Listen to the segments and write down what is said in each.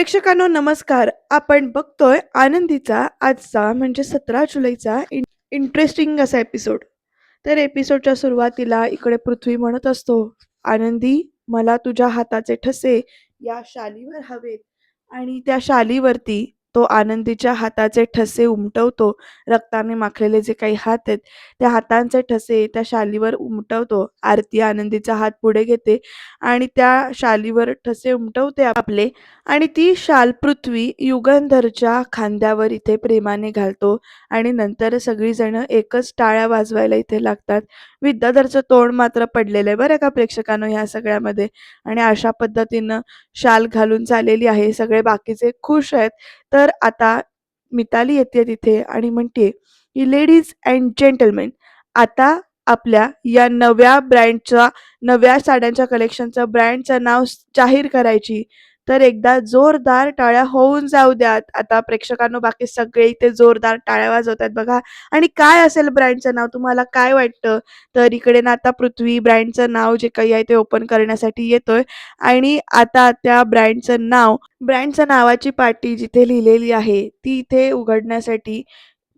प्रेक्षकांनो नमस्कार. आपण बघतोय आनंदीचा आजचा म्हणजे 17 जुलैचा इंटरेस्टिंग असा एपिसोड. तर एपिसोडच्या सुरुवातीला इकडे पृथ्वी म्हणत असतो, "आनंदी, मला तुझ्या हाताचे ठसे या शालीवर हवेत." आणि त्या शालीवरती तो आनंदीच्या हाताचे ठसे उमटवतो. रक्ताने माखलेले जे काही हात आहेत, त्या हातांचे ठसे त्या शालीवर उमटवतो. आरती आनंदीचा हात पुढे घेते आणि त्या शालीवर ठसे उमटवते आपले आणि ती शाल पृथ्वी युगंधरच्या खांद्यावर इथे प्रेमाने घालतो आणि नंतर सगळीजण एकच टाळ्या वाजवायला इथे लागतात. विद्याधरचं तोंड मात्र पडलेलं आहे बरं का प्रेक्षकांनो ह्या सगळ्यामध्ये. आणि अशा पद्धतीनं शाल घालून झालेली आहे. सगळे बाकीचे खुश आहेत. तर आता मिताली येते तिथे आणि म्हणते की लेडीज अँड जेंटलमेन, आता आपल्या या नव्या ब्रँडच्या नव्या साड्यांच्या कलेक्शनचं ब्रँडचं नाव जाहीर करायची. तर एकदा जोरदार टाळ्या होऊन जाऊ द्यात. आता प्रेक्षकांनो बाकी सगळे इथे जोरदार टाळ्या वाजवतात बघा. आणि काय असेल ब्रँडचं नाव तुम्हाला काय वाटतं? तर इकडे ना आता पृथ्वी ब्रँडचं नाव जे काही आहे ते ओपन करण्यासाठी येतोय आणि आता त्या ब्रँडच्या नावाची पाटी जिथे लिहिलेली आहे ती इथे उघडण्यासाठी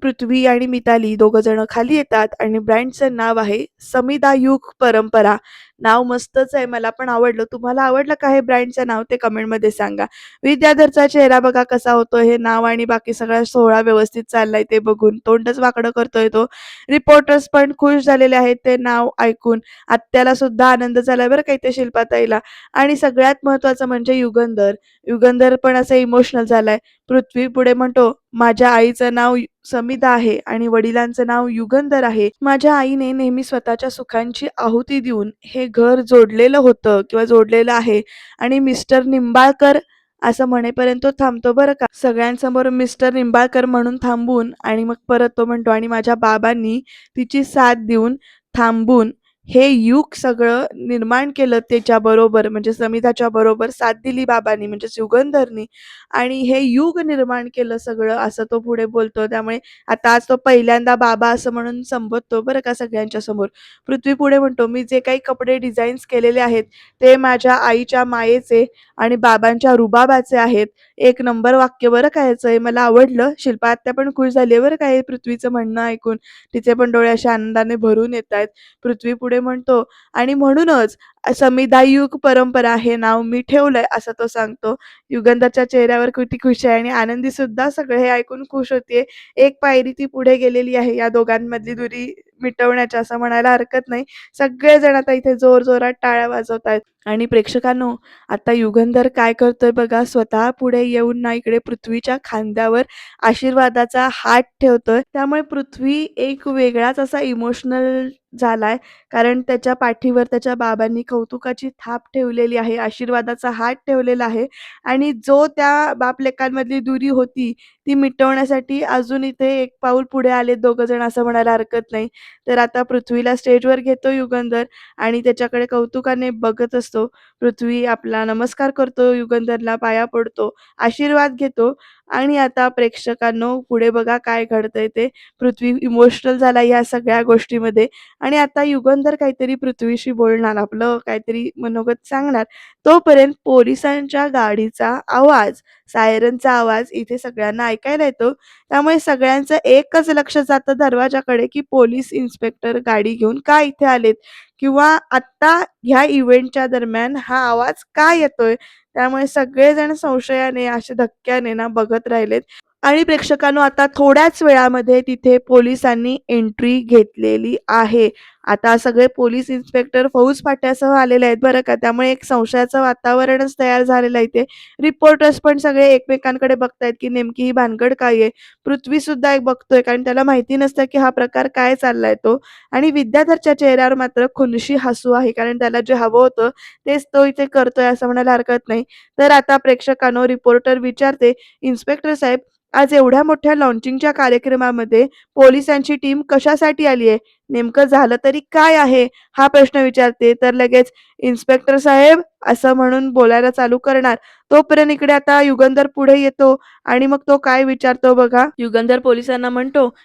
पृथ्वी आणि मिताली दोघं जण खाली येतात आणि ब्रँडचं नाव आहे समिदा युग परंपरा. नाव मस्तच आहे, मला पण आवडलं. तुम्हाला आवडलं का हे ब्रँडचं नाव ते कमेंटमध्ये सांगा. विद्याधरचा चेहरा बघा कसा होतो हे नाव आणि बाकी सगळा सोहळा व्यवस्थित चाललाय ते बघून. तोंडच वाकडं करतोय तो. रिपोर्टर्स पण खुश झालेले आहेत ते नाव ऐकून. आत्याला सुद्धा आनंद झालाय बरं का इथे शिल्पाताईला. आणि सगळ्यात महत्त्वाचं म्हणजे युगंधर. युगंधर पण असं इमोशनल झालाय. पृथ्वी पुढे म्हणतो, "माझ्या आईचं नाव समिधा आहे आणि वडिलांचं नाव युगंधर आहे. माझ्या आईने नेहमी स्वतःच्या सुखांची आहुती देऊन हे घर जोडलेलं होतं किंवा जोडलेलं आहे." आणि मिस्टर निंबाळकर असं म्हणेपर्यंत तो थांबतो बरं का. सगळ्यांसमोर मिस्टर निंबाळकर म्हणून थांबून आणि मग परत तो म्हणतो, "आणि माझ्या बाबांनी तिची साथ देऊन थांबून हे युग सगळं निर्माण केलं त्याच्याबरोबर, म्हणजे समिधाच्या बरोबर साथ दिली बाबांनी म्हणजेच युगंधरनी आणि हे युग निर्माण केलं सगळं." असं तो पुढे बोलतो. त्यामुळे आता आज तो पहिल्यांदा बाबा असं म्हणून संबोधतो बरं का सगळ्यांच्या समोर. पृथ्वी पुढे म्हणतो, "मी जे काही कपडे डिझाईन्स केलेले आहेत ते माझ्या आईच्या मायेचे आणि बाबांच्या रुबाबाचे आहेत." एक नंबर वाक्य बरं का ह्याचं, हे मला आवडलं. शिल्पा आत्या पण खुश झाली बरं का हे पृथ्वीचं म्हणणं ऐकून. तिचे पण डोळे अशा आनंदाने भरून येतायत. पृथ्वी पुढे म्हणतो, "आणि म्हणूनच समिधायुग परंपरा हे नाव मी ठेवलंय," असं तो सांगतो. युगंधरच्या चेहऱ्यावर किती खुशी आहे आणि आनंदी सुद्धा सगळे हे ऐकून खुश होतीये. एक पायरी ती पुढे गेलेली आहे या दोघांमधली दुरी मिटवण्याच्या असं म्हणायला हरकत नाही. सगळेजण आता इथे जोरजोरात टाळ्या वाजवतायत. आणि प्रेक्षकांनो, आता युगंधर काय करतोय बघा, स्वतः पुढे येऊन ना इकडे पृथ्वीच्या खांद्यावर आशीर्वादाचा हात ठेवतोय. त्यामुळे पृथ्वी एक वेगळाच असा इमोशनल झालाय. कारण त्याच्या पाठीवर त्याच्या बाबांनी कौतुकाची थाप ठेवलेली आहे, आशीर्वादाचा हात ठेवलेला आहे आणि जो त्या बाप-लेकांमधली दुरी होती ती मिटवण्यासाठी अजून इथे एक पाऊल पुढे आलेत दोघं जण असं म्हणायला हरकत नाही. तर आता पृथ्वीला स्टेजवर घेतो युगंधर आणि त्याच्याकडे कौतुकाने बघत असतो. पृथ्वी आपला नमस्कार करतो युगंधरला, पाया पडतो, आशीर्वाद घेतो आणि आता प्रेक्षकांनो पुढे बघा काय घडतंय ते. पृथ्वी इमोशनल झाला या सगळ्या गोष्टीमध्ये आणि आता युगंधर काहीतरी पृथ्वीशी बोलणार, आपलं काहीतरी मनोगत सांगणार. तोपर्यंत पोलिसांच्या गाडीचा आवाज, सायरनचा आवाज इथे सगळ्यांना ऐकायला येतो. त्यामुळे सगळ्यांचं एकच लक्ष जातं दरवाजाकडे, की पोलीस इन्स्पेक्टर गाडी घेऊन का इथे आलेत? किंवा आत्ता ह्या इव्हेंटच्या दरम्यान हा आवाज का येतोय? त्यामुळे सगळेजण संशयाने, असे धक्क्याने ना बघत राहिलेत. आणि प्रेक्षकांनो आता थोड्याच वेळामध्ये तिथे पोलिसांनी एंट्री घेतलेली आहे. आता सगळे पोलीस इन्स्पेक्टर फौज फाट्यासह आलेले आहेत बरं का. त्यामुळे एक संशयाचं वातावरणच तयार झालेलं आहे इथे. रिपोर्टर्स पण सगळे एकमेकांकडे बघतायत, की नेमकी ही भानगड काय आहे? पृथ्वीसुद्धा एक बघतोय कारण त्याला माहिती नसतं, की हा प्रकार काय चाललाय तो. आणि विद्याधरच्या चेहऱ्यावर मात्र खुनशी हसू आहे कारण त्याला जे हवं होतं तेच तो इथे करतोय असं म्हणायला हरकत नाही. तर आता प्रेक्षकांनो रिपोर्टर विचारते, "इन्स्पेक्टर साहेब, आज एवढ्या मोठ्या लॉन्चिंगच्या कार्यक्रमामध्ये पोलिसांची टीम कशासाठी आली आहे? नेमकं झालं तरी काय आहे?" हा प्रश्न विचारते. तर लगेच "इन्स्पेक्टर साहेब" असं म्हणून बोलायला चालू करणार. तोपर्यंत इकडे आता युगंधर पुढे येतो आणि मग तो काय विचारतो बघा. युगंधर पोलिसांना म्हणतो,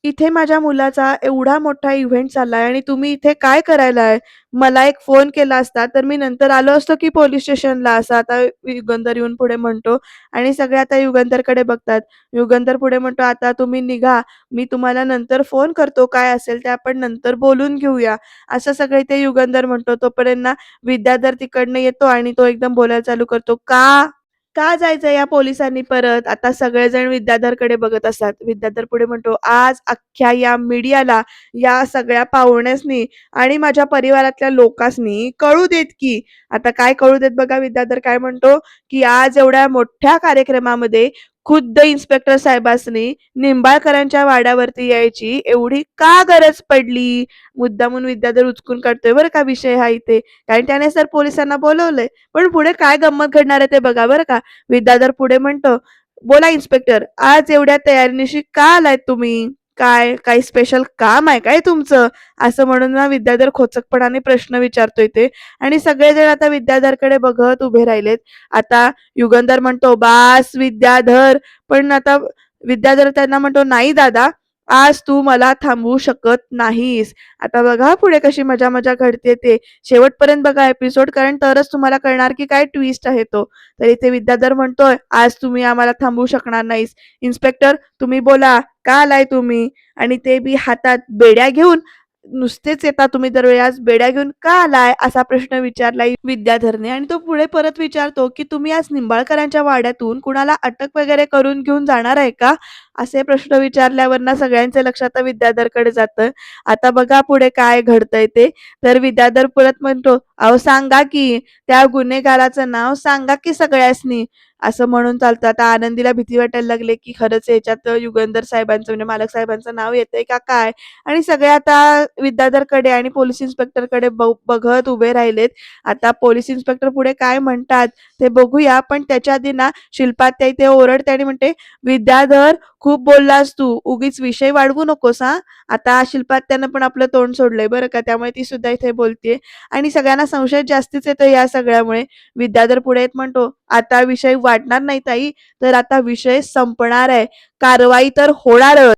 इथे माझ्या मुलाचा एवढा मोठा इव्हेंट चाललाय आणि तुम्ही इथे काय करायलाय? मला एक फोन केला असता तर मी नंतर आलो असतो की पोलिस स्टेशनला, असं आता युगंधर येऊन पुढे म्हणतो. आणि सगळे आता युगंधरकडे बघतात. युगंधर पुढे म्हणतो, "आता तुम्ही निघा. मी तुम्हाला नंतर फोन करतो. काय असेल ते आपण नंतर बोलून घेऊया." असं सगळे ते युगंधर म्हणतो. तोपर्यंत ना विद्याधर तिकडनं येतो आणि तो एकदम बोलायला चालू करतो, "का? का जायचं या पोलिसांनी परत?" आता सगळेजण विद्याधरकडे बघत असतात. विद्याधर पुढे म्हणतो, "आज अख्ख्या या मीडियाला, या सगळ्या पाहुण्यासनी आणि माझ्या परिवारातल्या लोकांसनी कळू देत की." आता काय कळू देत बघा, विद्याधर काय म्हणतो, की आज एवढ्या मोठ्या कार्यक्रमामध्ये खुद्द इन्स्पेक्टर साहेबांसनी निंबाळकरांच्या वाड्यावरती यायची एवढी का गरज पडली? मुद्दामून विद्याधर उचकून काढतोय बरं का विषय हा इथे. कारण त्याने तर पोलिसांना बोलवलंय. पण पुढे काय गंमत घडणार आहे ते बघा बरं का. विद्याधर पुढे म्हणतो, "बोला इन्स्पेक्टर, आज एवढ्या तयारीनिशी का आलायत तुम्ही? काय काही स्पेशल काम आहे काय तुमचं?" असं म्हणून ना विद्याधर खोचकपणाने प्रश्न विचारतोय ते. आणि सगळेजण आता विद्याधरकडे बघत उभे राहिलेत. आता युगंधर म्हणतो, "बास विद्याधर." पण आता विद्याधर त्यांना म्हणतो, "नाही दादा, आज तू मला थांबवू शकत नाहीस." आता बघा पुढे कशी मजा मजा घडते ते. शेवटपर्यंत बघा एपिसोड, कारण तरच तुम्हाला कळणार की काय ट्विस्ट आहे तो. तर इथे विद्याधर म्हणतोय, "आज तुम्ही आम्हाला थांबवू शकणार नाहीस. इन्स्पेक्टर तुम्ही बोला, का आलाय तुम्ही?" आणि ते बी हातात बेड्या घेऊन. "नुसतेच येता तुम्ही दरवेळी, आज बेड्या घेऊन का आलाय?" असा प्रश्न विचारला विद्याधरने. आणि तो पुढे परत विचारतो, की "तुम्ही आज निंबाळकरांच्या वाड्यातून कुणाला अटक वगैरे करून घेऊन जाणार आहे का?" असे प्रश्न विचारल्यावर ना सगळ्यांच्या लक्ष आता विद्याधरकडे जातं. आता बघा पुढे काय घडतंय ते. तर विद्याधर परत म्हणतो, "अहो सांगा की, त्या गुन्हेगाराचं नाव सांगा की सगळ्यासनी." असं म्हणून चालतं. आता आनंदीला भीती वाटायला लागली, की खरंच याच्यात युगंधर साहेबांचं म्हणजे मालक साहेबांचं नाव येतंय का काय? आणि सगळे आता विद्याधरकडे आणि पोलीस इन्स्पेक्टरकडे बघत उभे राहिलेत. आता पोलीस इन्स्पेक्टर पुढे काय म्हणतात ते बघूया. पण त्याच्या आधी ना शिल्पाताई इथे ओरडते आणि म्हणते, "विद्याधर, खूप बोललास तू. उगीच विषय वाढवू नकोस हां." आता शिल्पात्यानं पण आपलं तोंड सोडलंय बरं का, त्यामुळे ती सुद्धा इथे बोलतेय. आणि सगळ्यांना संशय जास्तीच येतो या सगळ्यामुळे. विद्याधर पुढे येत म्हणतो, "आता विषय वाढणार नाही ताई, तर आता विषय संपणार आहे. कारवाई तर होणारच.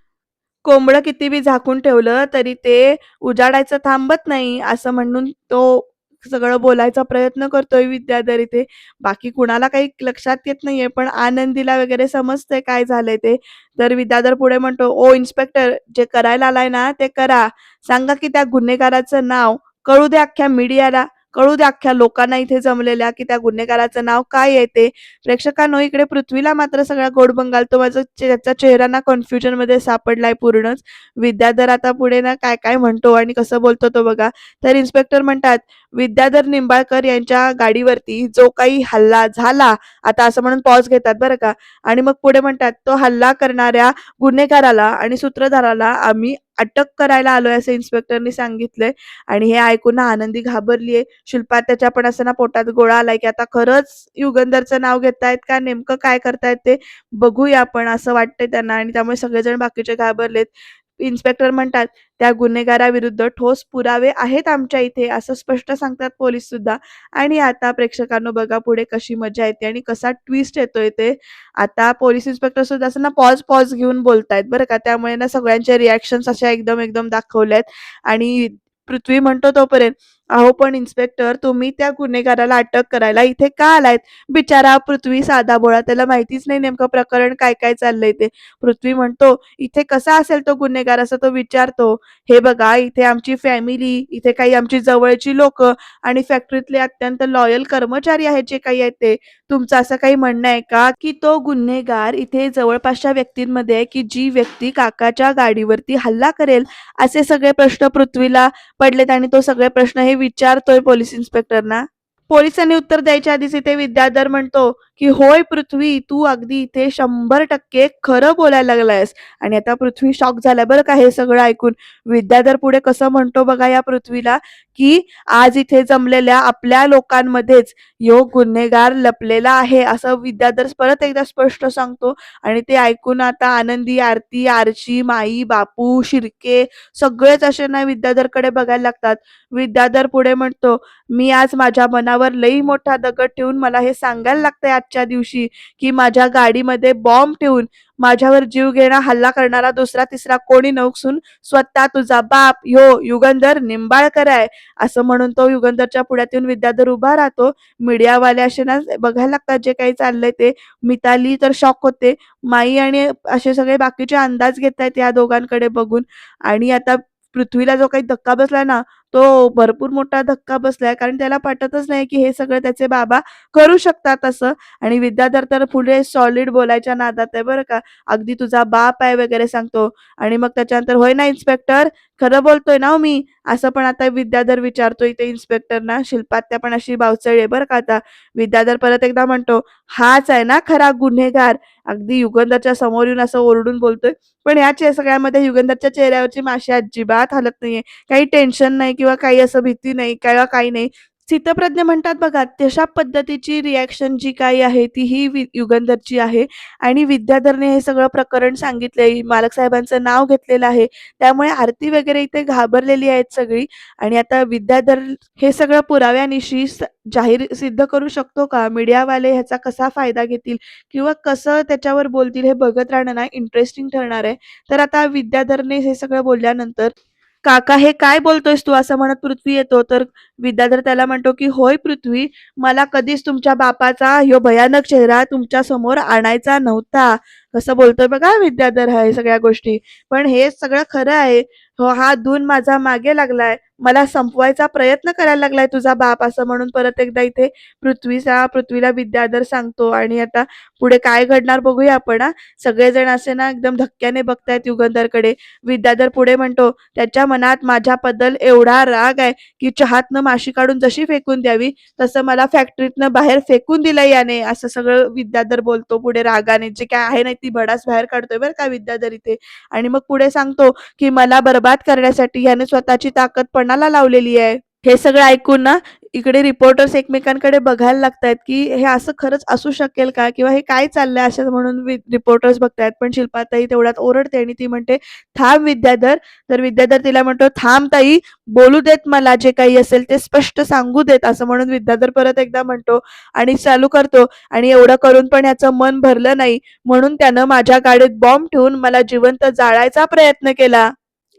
कोंबडं किती बी झाकून ठेवलं तरी ते उजाडायचं थांबत नाही." असं म्हणून तो सगळं बोलायचा प्रयत्न करतोय विद्याधर इथे. बाकी कुणाला काही लक्षात येत नाहीये, पण आनंदीला वगैरे समजतंय काय झालंय ते. तर विद्याधर पुढे म्हणतो, "ओ इन्स्पेक्टर, जे करायला आलाय ना ते करा. सांगा की त्या गुन्हेगाराचं नाव. कळू द्या अख्ख्या मीडियाला, कळू द्या अख्ख्या लोकांना इथे जमलेल्या, की त्या गुन्हेगाराचं नाव काय आहे ते." प्रेक्षकांनो, इकडे पृथ्वीला मात्र सगळा गोड बंगाल, तो माझा त्याचा चेहरा ना कन्फ्युजनमध्ये सापडलाय पूर्णच. विद्याधर आता पुढे ना काय काय म्हणतो आणि कसं बोलतो तो बघा. तर इन्स्पेक्टर म्हणतात, "विद्याधर निंबाळकर यांच्या गाडीवरती जो काही हल्ला झाला." आता असं म्हणून पॉज घेतात बरं का. आणि मग पुढे म्हणतात, "तो हल्ला करणाऱ्या गुन्हेगाराला आणि सूत्रधाराला आम्ही अटक करायला आलोय," असं इन्स्पेक्टरनी सांगितलंय. आणि हे ऐकून ना आनंदी घाबरलीये. शिल्पा त्याच्या पण असं ना पोटात गोळा आलाय, की आता खरंच युगंधरचं नाव घेतायत का नेमकं काय करतायत ते बघूया आपण, असं वाटतंय त्यांना. आणि त्यामुळे सगळेजण बाकीचे घाबरलेत. इन्स्पेक्टर म्हणतात, "त्या गुन्हेगाराविरुद्ध ठोस पुरावे आहेत आमच्या इथे," असं स्पष्ट सांगतात पोलीस सुद्धा. आणि आता प्रेक्षकांनो बघा पुढे कशी मजा येते आणि कसा ट्विस्ट येतोय ते. आता पोलीस इन्स्पेक्टर सुद्धा असं ना पॉज घेऊन बोलतायत बरं का. त्यामुळे ना सगळ्यांचे रिएक्शन्स अशा एकदम एकदम दाखवल्यात. आणि पृथ्वी म्हणतो तोपर्यंत, "अहो पण इन्स्पेक्टर, तुम्ही त्या गुन्हेगाराला अटक करायला इथे का आलायत?" बिचारा पृथ्वी साधाभोळा, त्याला माहितीच नाही नेमकं प्रकरण काय काय चाललंय ते. पृथ्वी म्हणतो, "इथे कसा असेल तो गुन्हेगार?" असं तो विचारतो. "हे बघा, इथे आमची फॅमिली, इथे काही आमची जवळची लोकं आणि फॅक्टरीतले अत्यंत लॉयल कर्मचारी आहेत जे काही आहेत ते. तुमचं असं काही म्हणणं आहे का, की तो गुन्हेगार इथे जवळपासच्या व्यक्तींमध्ये आहे, की जी व्यक्ती काकाच्या गाडीवरती हल्ला करेल?" असे सगळे प्रश्न पृथ्वीला पडलेत आणि तो सगळे प्रश्न हे विचारतोय पोलीस इन्स्पेक्टरना. पोलिसांनी उत्तर द्यायच्या आधीच इथे विद्याधर म्हणतो, की "होय पृथ्वी, तू अगदी इथे 100% खरं बोलायला लागलायस." आणि आता पृथ्वी शॉक झालाय बरं का हे सगळं ऐकून. विद्याधर पुढे कसं म्हणतो बघा या पृथ्वीला, की "आज इथे जमलेल्या आपल्या लोकांमध्येच ह्यो गुन्हेगार लपलेला आहे," असं विद्याधर परत एकदा स्पष्ट सांगतो. आणि ते ऐकून आता आनंदी, आरती, आरची, माई, बापू, शिर्के सगळेच असे ना विद्याधरकडे बघायला लागतात. विद्याधर पुढे म्हणतो, "मी आज माझ्या मनावर लई मोठा दगड ठेवून मला हे सांगायला लागतंय आजच्या दिवशी की माझ्या गाडीमध्ये बॉम्ब ठेवून माझ्यावर जीव घेणा हल्ला करणारा दुसरा तिसरा कोणी नसून स्वतः तुझा बाप ह्यो युगंधर निंबाळकर आहे असं म्हणून तो युगंधरच्या पुढ्यात येऊन विद्याधर उभा राहतो. मीडियावाले असे ना बघायला लागतात जे काही चाललंय ते. मिताली तर शॉक होते. माई आणि असे सगळे बाकीचे अंदाज घेतायत या दोघांकडे बघून. आणि आता पृथ्वीला जो काही धक्का बसलाय ना, तो भरपूर मोठा धक्का बसलाय. कारण त्याला पटतच नाही की हे सगळं त्याचे बाबा करू शकतात असं. आणि विद्याधर तर पुढे सॉलिड बोलायच्या नादात आहे बरं का. अगदी तुझा बाप आहे वगैरे सांगतो. आणि मग त्याच्यानंतर होय ना इन्स्पेक्टर, खरं बोलतोय ना हो मी, असं पण आता विद्याधर विचारतोय ते इन्स्पेक्टरना. शिल्पात्या पण अशी बावचळली आहे बरं का आता. विद्याधर परत एकदा म्हणतो, हाच आहे ना खरा गुन्हेगार. अगदी युगंधरच्या समोर येऊन असं ओरडून बोलतोय. पण ह्या सगळ्यामध्ये युगंधरच्या चेहऱ्यावरची माशी अजिबात हलत नाहीये. काही टेन्शन नाही किंवा काही असं भीती नाही किंवा काही नाही. स्थितप्रज्ञ म्हणतात बघा, तशा पद्धतीची रिॲक्शन जी काही आहे ती ही युगंधरची आहे. आणि विद्याधरने हे सगळं प्रकरण सांगितलंय, मालक साहेबांचं नाव घेतलेलं आहे. त्यामुळे आरती वगैरे इथे घाबरलेली आहेत सगळी. आणि आता विद्याधर हे सगळं पुराव्यानिशी जाहीर सिद्ध करू शकतो का? मीडियावाले ह्याचा कसा फायदा घेतील किंवा कसं त्याच्यावर बोलतील हे बघत राहणं ना इंटरेस्टिंग ठरणार आहे. तर आता विद्याधरने हे सगळं बोलल्यानंतर, "काका हे काय बोलतोयस तू?" असं म्हणत पृथ्वी येतो. तर विद्याधर त्याला म्हणतो, की "होय पृथ्वी, मला कधीच तुमच्या बापाचा ह्यो भयानक चेहरा तुमच्या समोर आणायचा नव्हता." कसं बोलतोय बघा विद्याधर हे सगळ्या गोष्टी. "पण हे सगळं खरं आहे. हो, हा धून माझा मागे लागलाय. मला संपवायचा प्रयत्न करायला लागलाय तुझा बाप." असं म्हणून परत एकदा इथे पृथ्वीला विद्याधर सांगतो. आणि आता पुढे काय घडणार बघूया आपण हां. सगळेजण असे ना एकदम धक्क्याने बघतायत युगंधरकडे. विद्याधर पुढे म्हणतो, "त्याच्या मनात माझ्याबद्दल एवढा राग आहे की चहातनं माशी काढून जशी फेकून द्यावी तसं मला फॅक्टरीतनं बाहेर फेकून दिलं याने." असं सगळं विद्याधर बोलतो पुढे रागाने. जे काय आहे ना ती भडास बाहेर काढतोय बरं का विद्याधर इथे. आणि मग पुढे सांगतो की मला बरबाद करण्यासाठी याने स्वतःची ताकद पणाला लावलेली आहे. हे सगळं ऐकून ना इकडे रिपोर्टर्स एकमेकांकडे बघायला लागतायत की हे असं खरंच असू शकेल का किंवा हे काय चाललंय असं म्हणून रिपोर्टर्स बघतायत. पण शिल्पाताई तेवढ्यात ओरडते आणि ती म्हणते, "थांब विद्याधर." तर विद्याधर तिला म्हणतो, "थांब ताई, बोलू देत मला, जे काही असेल ते स्पष्ट सांगू देत." असं म्हणून विद्याधर परत एकदा म्हणतो आणि चालू करतो. "आणि एवढं करून पण याचं मन भरलं नाही म्हणून त्यानं माझ्या गाडीत बॉम्ब ठेवून मला जिवंत जाळायचा प्रयत्न केला."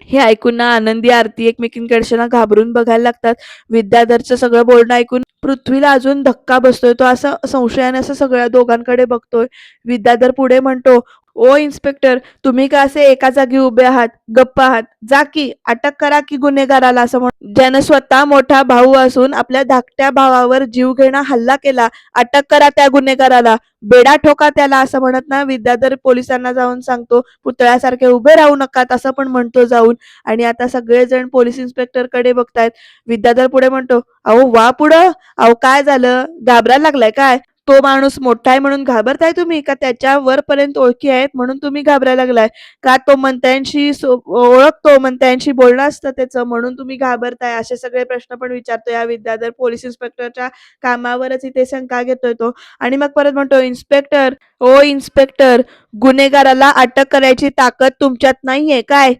हे ऐकून ना आनंदी आरती एकमेकींकडचे ना घाबरून बघायला लागतात. विद्याधरचं सगळं बोलणं ऐकून पृथ्वीला अजून धक्का बसतोय. तो असं संशयाने असं सगळ्या दोघांकडे बघतोय. विद्याधर पुढे म्हणतो, "ओ इन्स्पेक्टर, तुम्ही का असे एका जागी उभे आहात, गप्प आहात? जा की, अटक करा की गुन्हेगाराला." असं म्हणून, ज्यानं स्वतः मोठा भाऊ असून आपल्या धाकट्या भावावर जीवघेणा हल्ला केला. "अटक करा त्या गुन्हेगाराला, बेडा ठोका त्याला." असं म्हणत ना विद्याधर पोलिसांना जाऊन सांगतो, "पुतळ्यासारखे उभे राहू नका." असं पण म्हणतो जाऊन. आणि आता सगळेजण पोलीस इन्स्पेक्टरकडे बघतायत. विद्याधर पुढे म्हणतो, "अहो वा पुढं, अहो काय झालं, घाबरायला लागलाय काय? तो माणूस मोठा आहे म्हणून घाबरताय तुम्ही, का त्याच्या वरपर्यंत ओळखी आहेत म्हणून तुम्ही घाबरायला लागलाय? का तो मंत्र्यांशी ओळखतो, मंत्र्यांशी बोलणं असतं त्याचं म्हणून तुम्ही घाबरताय?" असे सगळे प्रश्न पण विचारतो या विद्याधर. पोलीस इन्स्पेक्टरच्या कामावरच इथे शंका घेतोय तो. आणि मग परत म्हणतो, "इन्स्पेक्टर, ओ इन्स्पेक्टर, गुन्हेगाराला अटक करायची ताकद तुमच्यात नाहीये काय?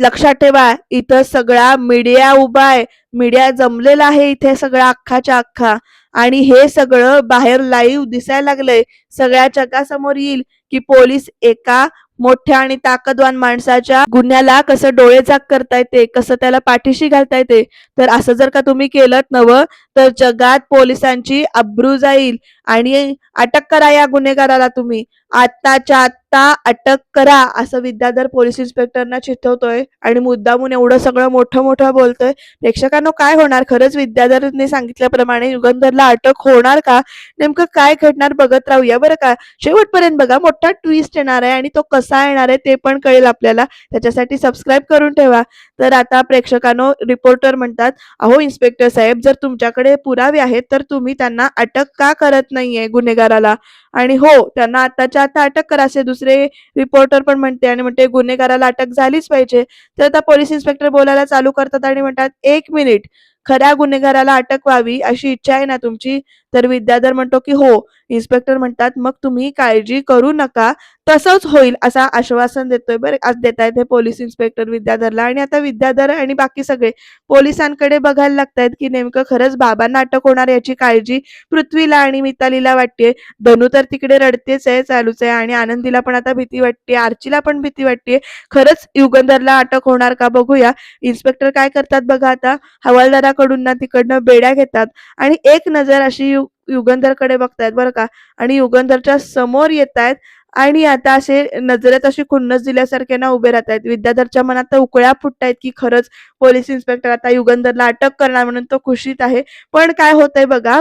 लक्षात ठेवा, इथं सगळा मीडिया उभा आहे. मीडिया जमलेला आहे इथे सगळा अख्खाच्या अख्खा. आणि हे सगळं बाहेर लाईव्ह दिसायला लागलंय. सगळ्या जगासमोर येईल की पोलीस एका मोठ्या आणि ताकदवान माणसाच्या गुन्ह्याला कसं डोळेझाक करता येते, कसं त्याला पाठीशी घालता येते. तर असं जर का तुम्ही केलंत नवं तर जगात पोलिसांची अब्रू जाईल. आणि अटक करा या गुन्हेगाराला तुम्ही. आत्ताच्या आत्ता अटक करा." असं विद्याधर पोलीस इन्स्पेक्टरना चिथवतोय आणि मुद्दामून एवढं सगळं मोठं मोठं बोलतोय. प्रेक्षकांनो काय होणार? खरंच विद्याधरने सांगितल्याप्रमाणे युगंधरला अटक होणार का? नेमकं काय घडणार बघत राहूया बरं का. शेवटपर्यंत बघा, मोठा ट्विस्ट येणार आहे आणि तो कसा येणार आहे ते पण कळेल आपल्याला. त्याच्यासाठी सबस्क्राईब करून ठेवा. तर आता प्रेक्षकांनो रिपोर्टर म्हणतात, "अहो इन्स्पेक्टर साहेब, जर तुमच्याकडे पुरावे आहेत तर तुम्ही त्यांना अटक का करत नाहीये गुन्हेगाराला? आणि हो, त्यांना आत्ताच्या आता अटक करा." असे दुसरे रिपोर्टर पण म्हणते आणि म्हणते, "गुन्हेगाराला अटक झालीच पाहिजे." तर आता पोलीस इन्स्पेक्टर बोलायला चालू करतात आणि म्हणतात, "1 मिनिट, खऱ्या गुन्हेगाराला अटक व्हावी अशी इच्छा आहे ना तुमची? तर विद्याधर म्हणतो की हो. इन्स्पेक्टर म्हणतात मग तुम्ही काळजी करू नका, तसंच होईल असं आश्वासन देतोय बरं, आज देतायत हे पोलीस इन्स्पेक्टर विद्याधरला. आणि आता विद्याधर आणि बाकी सगळे पोलिसांकडे बघायला लागतायत की नेमकं खरंच बाबांना अटक होणार याची काळजी पृथ्वीला आणि मितालीला वाटते. धनू तर तिकडे रडतेच आहे, चालूच आहे. आणि आनंदीला पण आता भीती वाटते, आर्चीला पण भीती वाटते. खरंच युगंधरला अटक होणार का बघूया. इन्स्पेक्टर काय करतात बघा आता, हवालदाराकडून ना तिकडनं बेड्या घेतात आणि एक नजर अशी युगंधरकडे बघतायत बरं का. आणि युगंधरच्या समोर येत आहेत आणि आता असे नजरेत अशी खुन्नस दिल्यासारखे ना उभे राहत आहेत. विद्याधरच्या मनात तर उकळ्या फुटतायत की खरंच पोलीस इन्स्पेक्टर आता युगंधरला अटक करणार म्हणून तो खुशीत आहे. पण काय होतंय बघा,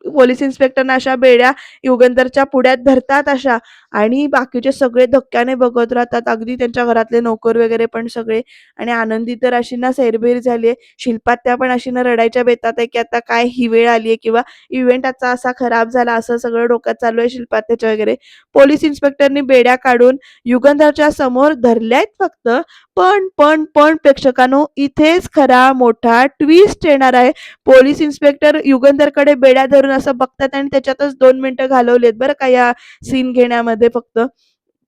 पोलीस इन्स्पेक्टरना अशा बेड्या युगंधरच्या पुढ्यात धरतात अशा, आणि बाकीचे सगळे धक्क्याने बघत राहतात, अगदी त्यांच्या घरातले नोकर वगैरे पण सगळे. आणि आनंदी तर अशी ना सैरभैर झालीये, शिल्पात्या पण अशी ना रडायच्या बेतात आहे की आता काय ही वेळ आलीये किंवा इव्हेंट आजचा असा खराब झाला, असं सगळं डोक्यात चालू आहे शिल्पात्याच्या वगैरे. पोलीस इन्स्पेक्टरनी बेड्या काढून युगंधरच्या समोर धरल्यात फक्त. पण प्रेक्षकांनो, इथेच खरा मोठा ट्विस्ट येणार आहे. पोलीस इन्स्पेक्टर युगंधरकडे बेड्या धरून असं बघतात आणि त्याच्यातच 2 मिनिटं घालवलेत बरं का या सीन घेण्यामध्ये. फक्त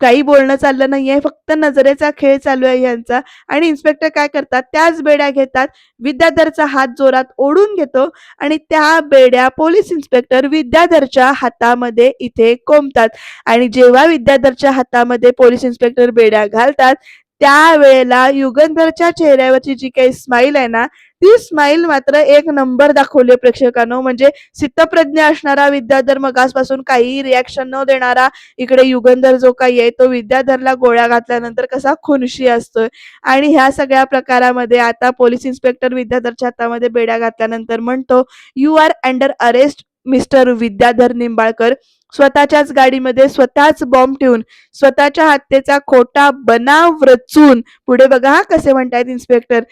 काही बोलणं चाललं नाहीये, फक्त नजरेचा खेळ चालू आहे यांचा. आणि इन्स्पेक्टर काय करतात, त्याच बेड्या घेतात, विद्याधरचा हात जोरात ओढून घेतो आणि त्या बेड्या पोलीस इन्स्पेक्टर विद्याधरच्या हातामध्ये इथे कोंबतात. आणि जेव्हा विद्याधरच्या हातामध्ये पोलीस इन्स्पेक्टर बेड्या घालतात, त्यावेळेला युगंधरच्या चेहऱ्यावरची जी काही स्माईल आहे ना, ती स्माईल मात्र एक नंबर दाखवली प्रेक्षकांनो. म्हणजे स्थितप्रज्ञ असणारा विद्याधर, मगासपासून काही रिॲक्शन न देणारा इकडे युगंधर जो काही आहे तो विद्याधरला गोळ्या घातल्यानंतर कसा खुनशी असतोय. आणि ह्या सगळ्या प्रकारामध्ये आता पोलीस इन्स्पेक्टर विद्याधरच्या हातामध्ये बेड्या घातल्यानंतर म्हणतो, you are under arrest mister Vidyadhar Nimbalkar. स्वतःच्याच गाडीमध्ये स्वतःच बॉम्ब ठेवून, स्वतःच्या हत्येचा खोटा बनाव रचून, पुढे बघा हा कसे म्हणतायत इन्स्पेक्टर,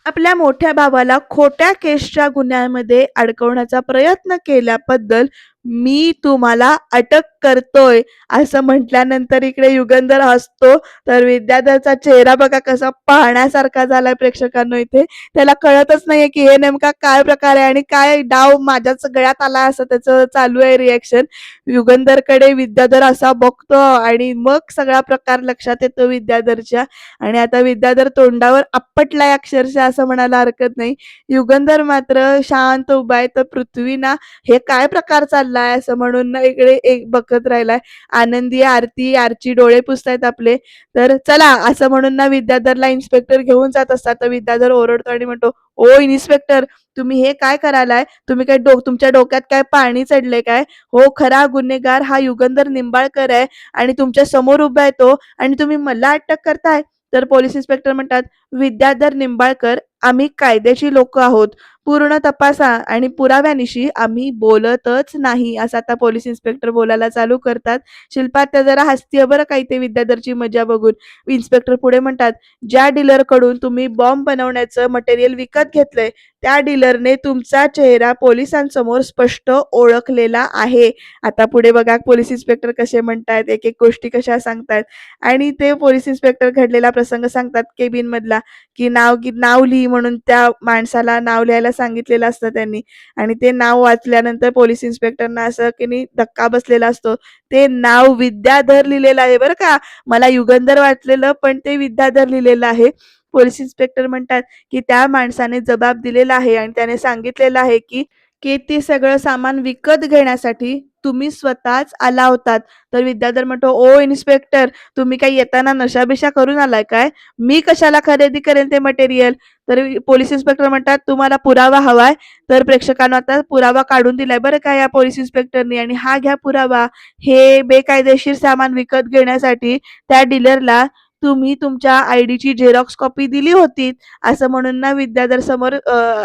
आपल्या मोठ्या भावाला खोट्या केसच्या गुन्ह्यामध्ये अडकवण्याचा प्रयत्न केल्याबद्दल मी तुम्हाला अटक करतोय, असं म्हटल्यानंतर इकडे युगंधर हसतो. तर विद्याधरचा चेहरा बघा कसा पाहण्यासारखा झालाय प्रेक्षकांनो. इथे त्याला कळतच नाहीये की हे नेमका काय प्रकार आहे आणि काय डाव माझ्याच गळ्यात आला, असं त्याचं चालू आहे रिएक्शन. युगंधरकडे विद्याधर असा बघतो आणि मग सगळा प्रकार लक्षात येतो विद्याधरच्या. आणि आता विद्याधर तोंडावर आपटलाय अक्षरशः, असं म्हणायला हरकत नाही. युगंधर मात्र शांत उभा आहे. तर पृथ्वी ना हे काय प्रकार चाललाय असं म्हणून ना इकडे एक बघत राहिलाय. आनंदी, आरची डोळे पुसतायत आपले. तर चला असं म्हणून ना विद्याधरला इन्स्पेक्टर घेऊन जात असतात. तर विद्याधर ओरडतो आणि म्हणतो, ओ इन्स्पेक्टर, तुम्ही हे काय करायलाय? तुम्ही काय तुमच्या डोक्यात काय पाणी चढले काय? हो, खरा गुन्हेगार हा युगंधर निंबाळकर आहे आणि तुमच्या समोर उभा आहे तो, आणि तुम्ही मला अटक करताय. तर पोलीस इन्स्पेक्टर म्हणतात, विद्याधर निंबाळकर, आम्ही कायद्याची लोक आहोत. पूर्ण तपासा आणि पुराव्यानिशी आम्ही बोलतच नाही, असं आता पोलीस इन्स्पेक्टर बोलायला चालू करतात. शिल्पात्या जरा हसतीये बरं का इथे विद्याधरची मजा बघून. इन्स्पेक्टर पुढे म्हणतात, ज्या डीलरकडून तुम्ही बॉम्ब बनवण्याचं मटेरियल विकत घेतलंय, त्या डीलरने तुमचा चेहरा पोलिसांसमोर स्पष्ट ओळखलेला आहे. आता पुढे बघा पोलीस इन्स्पेक्टर कसे म्हणतायत, एक एक गोष्टी कशा सांगतायत. आणि ते पोलीस इन्स्पेक्टर घडलेला प्रसंग सांगतात केबिन मधला, की नाव लिही म्हणून त्या माणसाला नाव लिहायला सांगितलेलं असतं त्यांनी. आणि ते नाव वाचल्यानंतर पोलीस इन्स्पेक्टरना असं की नाही धक्का बसलेला असतो. ते नाव विद्याधर लिहिलेलं आहे बरं का. मला युगंधर वाटलेलं पण ते विद्याधर लिहिलेलं आहे. पोलीस इन्स्पेक्टर म्हणतात की त्या माणसाने जबाब दिलेला आहे आणि त्याने सांगितलेलं आहे की की ते सगळं सामान विकत घेण्यासाठी तुम्ही स्वतःच आला होतात. तर विद्याधर म्हणतो, ओ इन्स्पेक्टर, तुम्ही काही येताना नशाबिशा करून आलाय काय? मी कशाला खरेदी करेन ते मटेरियल? तर पोलीस इन्स्पेक्टर म्हणतात, तुम्हाला पुरावा हवाय? तर प्रेक्षकांना आता पुरावा काढून दिलाय बरं का या पोलीस इन्स्पेक्टरनी, आणि हा घ्या पुरावा. हे बेकायदेशीर सामान विकत घेण्यासाठी त्या डीलरला तुम्ही तुमच्या आयडीची झेरॉक्स कॉपी दिली होती, असं म्हणून ना विद्याधर समोर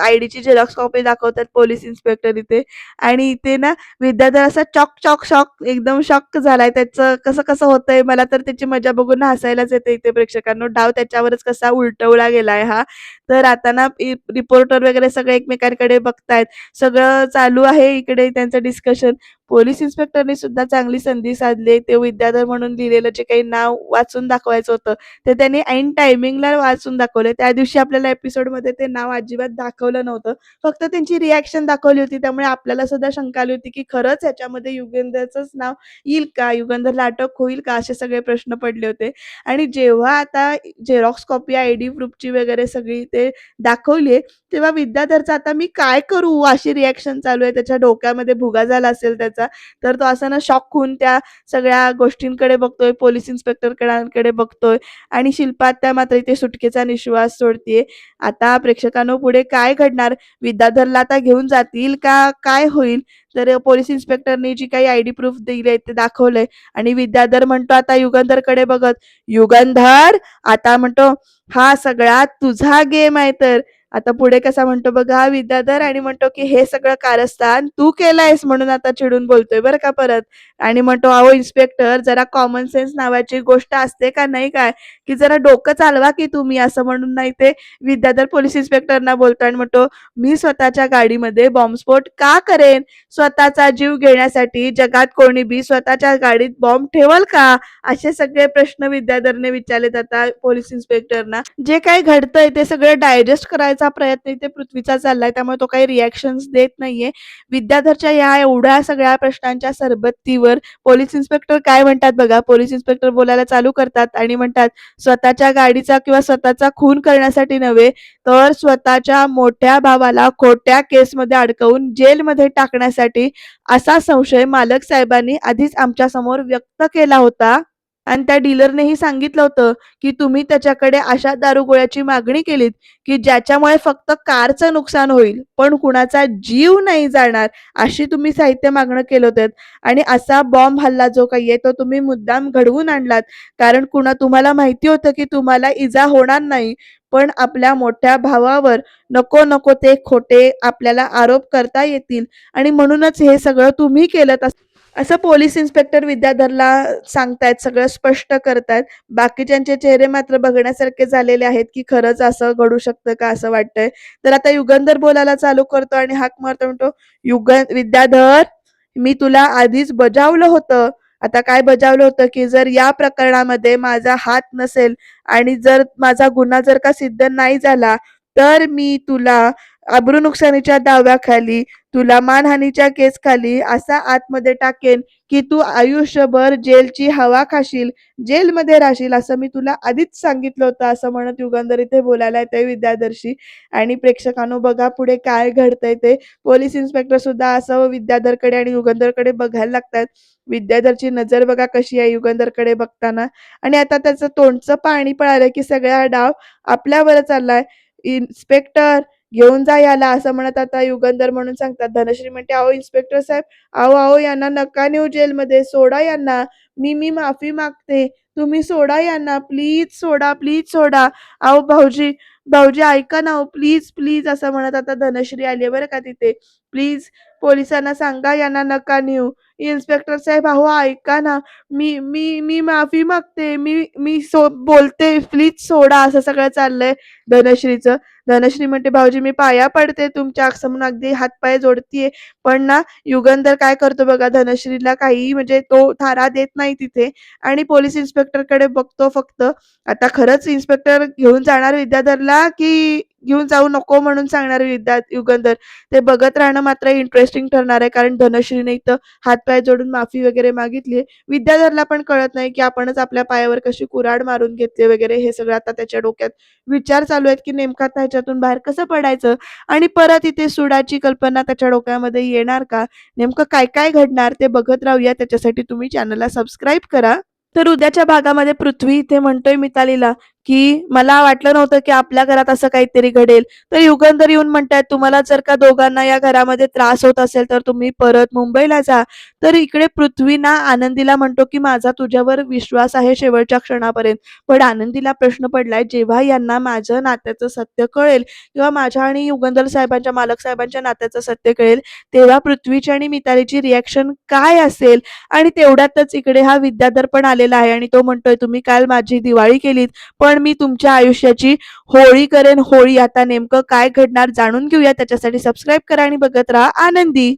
आयडीची झेरॉक्स कॉपी दाखवतात पोलीस इन्स्पेक्टर इथे. आणि इथे ना विद्याधर असा शॉक एकदम शॉक झालाय. त्याचं कसं कसं होतंय, मला तर त्याची मजा बघून हसायलाच येते इथे प्रेक्षकांनो. डाव त्याच्यावरच कसा उलटवला गेलाय हा. तर आता ना रिपोर्टर वगैरे सगळे एकमेकांकडे बघतायत. सगळं चालू आहे इकडे त्यांचं डिस्कशन. पोलीस इन्स्पेक्टरनी सुद्धा चांगली संधी साधली. ते विद्याधर म्हणून लिहिलेलं जे काही नाव वाचून दाखवायचं होतं, ते त्यांनी ऐन टायमिंगला वाचून दाखवलं. त्या दिवशी आपल्याला एपिसोडमध्ये ते नाव अजिबात दाखवलं नव्हतं. फक्त त्यांची रिएक्शन दाखवली होती. त्यामुळे आपल्याला सुद्धा शंका आली होती, की खरंच ह्याच्यामध्ये युगेंद्रचंच नाव येईल का? युगंधरला अटक होईल का? असे सगळे प्रश्न पडले होते. आणि जेव्हा आता झेरॉक्स कॉपी, आयडी प्रूफची वगैरे सगळी ते दाखवली तेव्हा विद्याधरचा आता मी काय करू? अशी रिएक्शन चालू आहे. त्याच्या डोक्यामध्ये भुगा झाला असेल त्याचा. तर तो असा ना शॉक होऊन त्या सगळ्या गोष्टींकडे बघतोय, पोलीस इन्स्पेक्टरकडे बघतोय आणि शिल्पा आत्या मात्र इथे सुटकेचा निश्वास सोडतीये. आता प्रेक्षकांनो पुढे काय घडणार? विद्याधरला आता घेऊन जातील का काय होईल? तर पोलीस इन्स्पेक्टरने जी काही आयडी प्रूफ दिले ते दाखवलंय आणि विद्याधर म्हणतो आता युगंधरकडे बघत, "युगंधर!" आता म्हणतो, "हा सगळा तुझा गेम आहे तर." आता पुढे कसा म्हणतो बघा हा विद्याधर आणि म्हणतो, की "हे सगळं कारस्थान तू केलंयस." म्हणून आता चिडून बोलतोय बरं का परत आणि म्हणतो, "अहो इन्स्पेक्टर जरा कॉमन सेन्स नावाची गोष्ट असते का नाही काय? की जरा डोकं चालवा की तुम्ही." असं म्हणून नाही ते विद्याधर पोलीस इन्स्पेक्टरना बोलतो आणि म्हणतो, "मी स्वतःच्या गाडीमध्ये बॉम्बस्फोट का करेन? स्वतःचा जीव घेण्यासाठी जगात कोणी बी स्वतःच्या गाडीत बॉम्ब ठेवल का?" असे सगळे प्रश्न विद्याधरने विचारलेत आता पोलीस इन्स्पेक्टरना. जे काही घडतंय ते सगळं डायजेस्ट करायचा प्रयत्न इथे पृथ्वीचा चाललाय. त्यामुळे तो काही रिएक्शन्स देत नाहीये. विद्याधरच्या या एवढ्या सगळ्या प्रश्नांच्या सरबत्तीवर पोलीस इन्स्पेक्टर काय म्हणतात बघा. पोलीस इन्स्पेक्टर बोलायला चालू करतात आणि म्हणतात, "स्वतःच्या गाडीचा किंवा स्वतःचा खून करण्यासाठी नव्हे, तर स्वतःच्या मोठ्या भावाला खोट्या केसमध्ये अडकवून जेलमध्ये टाकण्यासाठी असा संशय मालक साहेबांनी आधीच आमच्यासमोर व्यक्त केला होता आणि त्या डीलरनेही सांगितलं होतं, की तुम्ही त्याच्याकडे अशा दारुगोळ्याची मागणी केलीत, की ज्याच्यामुळे फक्त कारचं नुकसान होईल, पण कुणाचा जीव नाही जाणार, अशी तुम्ही साहित्य मागणं केलं होतं आणि असा बॉम्ब हल्ला जो काही आहे, तो तुम्ही मुद्दाम घडवून आणलात. कारण तुम्हाला माहिती होतं, की तुम्हाला इजा होणार नाही, पण आपल्या मोठ्या भावावर नको-नको ते खोटे आपल्याला आरोप करता येतील आणि म्हणूनच हे सगळं तुम्ही केलंत." असं पोलीस इन्स्पेक्टर विद्याधरला सांगतायत, सगळं स्पष्ट करतायत. बाकीच्यांचे चेहरे मात्र बघण्यासारखे झालेले आहेत, की खरंच असं घडू शकतं का असं वाटतंय. तर आता युगंधर बोलायला चालू करतो आणि हाक मारतो म्हणतो, विद्याधर, मी तुला आधीच बजावलं होतं." आता काय बजावलं होतं, की जर या प्रकरणामध्ये माझा हात नसेल आणि जर माझा गुन्हा जर का सिद्ध नाही झाला, तर मी तुला अब्रू नुकसानीच्या दाव्याखाली, तुला मानहानीच्या केसखाली असा आतमध्ये टाकेन, की तू आयुष्यभर जेलची हवा खाशील, जेलमध्ये राहशील, असं मी तुला आधीच सांगितलं होतं, असं म्हणत युगंधर इथे बोलायला येतोय विद्याधरशी. आणि प्रेक्षकांनो बघा पुढे काय घडतंय ते. पोलीस इन्स्पेक्टर सुद्धा असं विद्याधरकडे आणि युगंधरकडे बघायला लागतात. विद्याधरची नजर बघा कशी आहे युगंधरकडे बघताना आणि आता त्याचं तोंडचं पाणी पळालं, की सगळा डाव आपल्यावरच चाललाय. "इन्स्पेक्टर घेऊन जा याला," असं म्हणत आता युगंधर म्हणून सांगतात. धनश्री म्हणते, "अहो इन्स्पेक्टर साहेब, अहो यांना नका नेऊ जेलमध्ये, सोडा यांना. मी माफी मागते. तुम्ही सोडा यांना. प्लीज सोडा, प्लीज सोडा. अहो भाऊजी, भाऊजी ऐका ना हो, प्लीज, प्लीज." असं म्हणत आता धनश्री आली बरं का तिथे. "प्लीज पोलिसांना सांगा यांना नका नेऊ." "इन्स्पेक्टर साहेब अहो ऐका ना. मी माफी मागते. मी बोलते. प्लीज सोडा." असं सगळं चाललंय धनश्रीचं. धनश्री म्हणते, "भाऊजी मी पाया पडते तुमच्या समोर, अगदी हातपाय जोडतीये." पण ना युगंधर काय करतो बघा, धनश्रीला काही म्हणजे तो थारा देत नाही तिथे आणि पोलीस इन्स्पेक्टरकडे बघतो फक्त. आता खरंच इन्स्पेक्टर घेऊन जाणार विद्याधरला की घेऊन जाऊ नको म्हणून सांगणार युगंधर, ते बघत राहणं मात्र इंटरेस्टिंग ठरणार आहे. कारण धनश्रीने इथं हातपाय जोडून माफी वगैरे मागितली. विद्याधरला पण कळत नाही, की आपणच आपल्या पायावर कशी कुऱ्हाड मारून घेतली वगैरे. हे सगळं आता त्याच्या डोक्यात विचार चालू आहेत, की नेमकं आता ह्याच्यातून बाहेर कसं पडायचं आणि परत इथे सुडाची कल्पना त्याच्या डोक्यामध्ये येणार का? नेमकं काय-काय घडणार ते बघत राहूया. त्याच्यासाठी तुम्ही चॅनलला सबस्क्राईब करा. तर उद्याच्या भागामध्ये पृथ्वी इथे म्हणतोय मितालीला, की "मला वाटलं नव्हतं, की आपल्या घरात असं काहीतरी घडेल." तर युगंधर येऊन म्हणतायत, "तुम्हाला जर का दोघांना या घरामध्ये त्रास होत असेल, तर तुम्ही परत मुंबईला जा." तर इकडे पृथ्वी ना आनंदीला म्हणतो, की "माझा तुझ्यावर विश्वास आहे शेवटच्या क्षणापर्यंत." पण आनंदीला प्रश्न पडलाय, जेव्हा यांना माझं नात्याचं सत्य कळेल किंवा माझ्या आणि युगंधर साहेबांच्या, मालक साहेबांच्या नात्याचं सत्य कळेल, तेव्हा पृथ्वीची आणि मितालीची रिएक्शन काय असेल? आणि तेवढ्यातच इकडे हा विद्याधर पण आलेला आहे आणि तो म्हणतोय, "तुम्ही काल माझी दिवाळी केलीत, पण पण मी तुमच्या आयुष्याची होळी करेन होळी. आता नेमकं काय घडणार जाणून घेऊया, त्याच्यासाठी सबस्क्राईब करा आणि बघत राहा आनंदी.